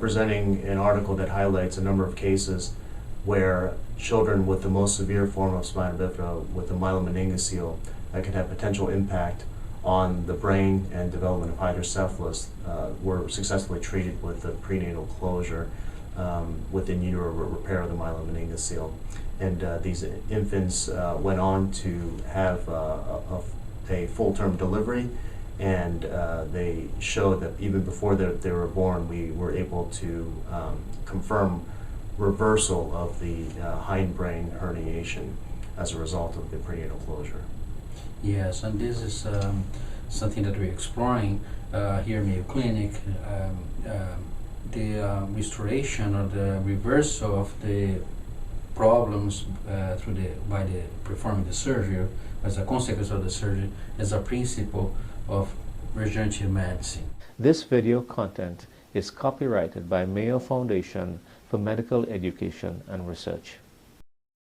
presenting an article that highlights a number of cases where children with the most severe form of spina bifida, with the myelomeningocele, that can have potential impact on the brain and development of hydrocephalus, were successfully treated with a prenatal closure with in-utero repair of the myelomeningocele. And these infants went on to have a full-term delivery, and they showed that even before they were born, we were able to confirm reversal of the hindbrain herniation as a result of the prenatal closure. Yes, and this is something that we're exploring here in Mayo Clinic. The restoration or the reversal of the problems by performing the surgery as a consequence of the surgery is a principle of regenerative medicine. This video content is copyrighted by Mayo Foundation for Medical Education and Research.